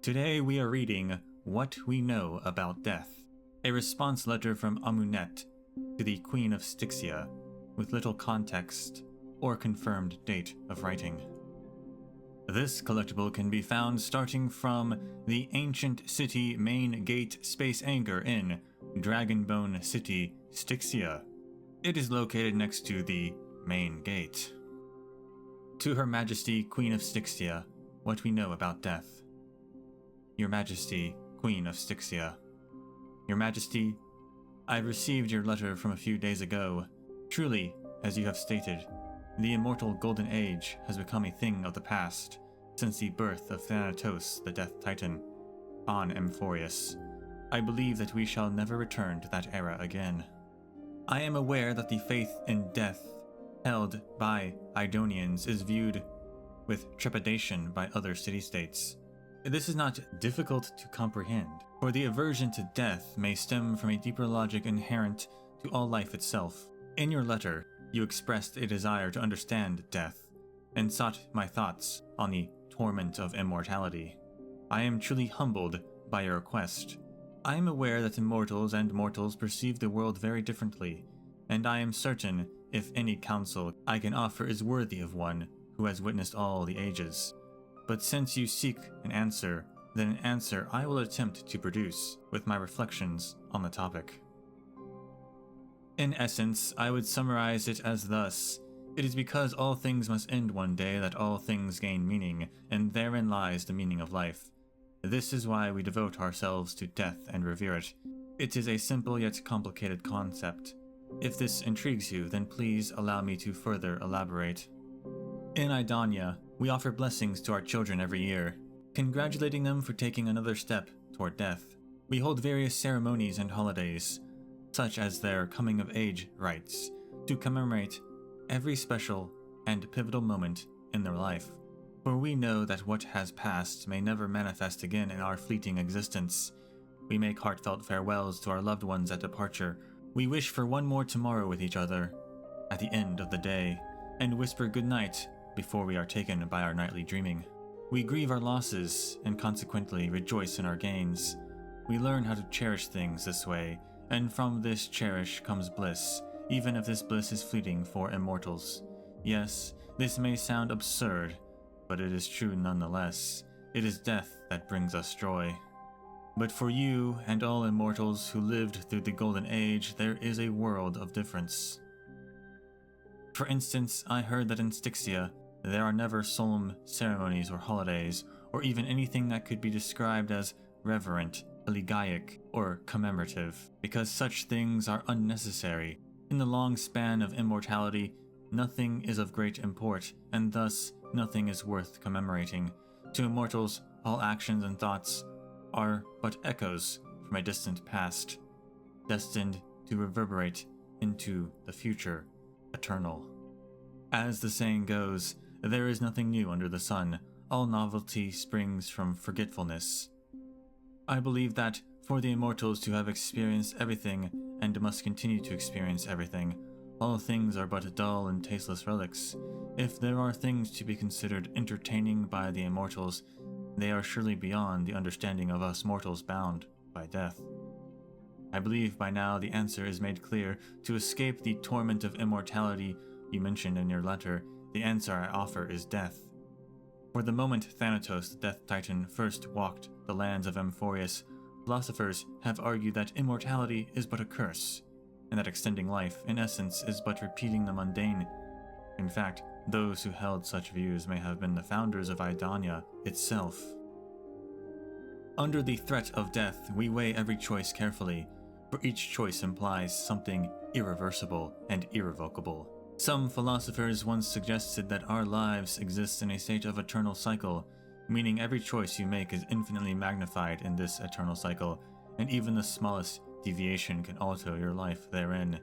Today we are reading What We Know About Death, a response letter from Amunet to the Queen of Styxia, with little context or confirmed date of writing. This collectible can be found starting from the ancient city main gate space anchor in Dragonbone City, Styxia. It is located next to the main gate. To Her Majesty, Queen of Styxia, what we know about death. Your Majesty, Queen of Styxia. Your Majesty, I received your letter from a few days ago. Truly, as you have stated, the immortal Golden Age has become a thing of the past since the birth of Thanatos, the Death Titan, on Amphoreus. I believe that we shall never return to that era again. I am aware that the faith in death held by Idonians is viewed with trepidation by other city-states. This is not difficult to comprehend, for the aversion to death may stem from a deeper logic inherent to all life itself. In your letter, you expressed a desire to understand death, and sought my thoughts on the torment of immortality. I am truly humbled by your request. I am aware that immortals and mortals perceive the world very differently, and I am certain if any counsel I can offer is worthy of one who has witnessed all the ages. But since you seek an answer, then an answer I will attempt to produce with my reflections on the topic. In essence, I would summarize it as thus: it is because all things must end one day that all things gain meaning, and therein lies the meaning of life. This is why we devote ourselves to death and revere it. It is a simple yet complicated concept. If this intrigues you, then please allow me to further elaborate. In Idonia, we offer blessings to our children every year, congratulating them for taking another step toward death. We hold various ceremonies and holidays, such as their coming-of-age rites, to commemorate every special and pivotal moment in their life. For we know that what has passed may never manifest again in our fleeting existence. We make heartfelt farewells to our loved ones at departure. We wish for one more tomorrow with each other at the end of the day, and whisper goodnight before we are taken by our nightly dreaming. We grieve our losses and consequently rejoice in our gains. We learn how to cherish things this way, and from this cherish comes bliss, even if this bliss is fleeting for immortals. Yes, this may sound absurd, but it is true nonetheless. It is death that brings us joy. But for you and all immortals who lived through the Golden Age, there is a world of difference. For instance, I heard that in Styxia, there are never solemn ceremonies or holidays, or even anything that could be described as reverent, elegiac, or commemorative, because such things are unnecessary. In the long span of immortality, nothing is of great import, and thus nothing is worth commemorating. To immortals, all actions and thoughts are but echoes from a distant past, destined to reverberate into the future, eternal. As the saying goes, there is nothing new under the sun. All novelty springs from forgetfulness. I believe that for the immortals to have experienced everything and must continue to experience everything, all things are but dull and tasteless relics. If there are things to be considered entertaining by the immortals, they are surely beyond the understanding of us mortals bound by death. I believe by now the answer is made clear. To escape the torment of immortality you mentioned in your letter, the answer I offer is death. For the moment Thanatos, the Death Titan, first walked the lands of Amphoreus, philosophers have argued that immortality is but a curse, and that extending life, in essence, is but repeating the mundane. In fact, those who held such views may have been the founders of Idonia itself. Under the threat of death, we weigh every choice carefully, for each choice implies something irreversible and irrevocable. Some philosophers once suggested that our lives exist in a state of eternal cycle, meaning every choice you make is infinitely magnified in this eternal cycle, and even the smallest deviation can alter your life therein.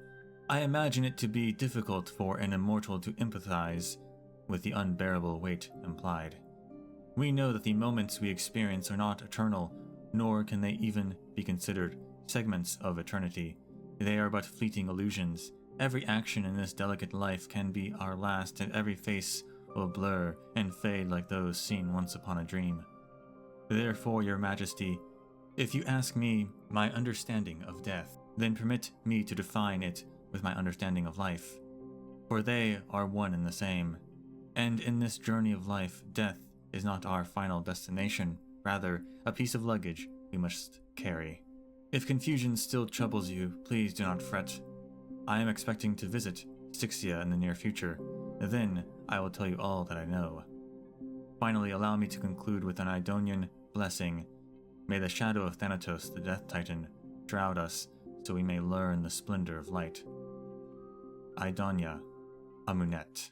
I imagine it to be difficult for an immortal to empathize with the unbearable weight implied. We know that the moments we experience are not eternal, nor can they even be considered segments of eternity. They are but fleeting illusions. Every action in this delicate life can be our last, and every face will blur and fade like those seen once upon a dream. Therefore, your majesty, if you ask me my understanding of death, then permit me to define it with my understanding of life. For they are one and the same. And in this journey of life, death is not our final destination, rather a piece of luggage we must carry. If confusion still troubles you, please do not fret. I am expecting to visit Styxia in the near future. Then I will tell you all that I know. Finally, allow me to conclude with an Idonian blessing. May the shadow of Thanatos, the Death Titan, shroud us so we may learn the splendor of light. Idonia, Amunet.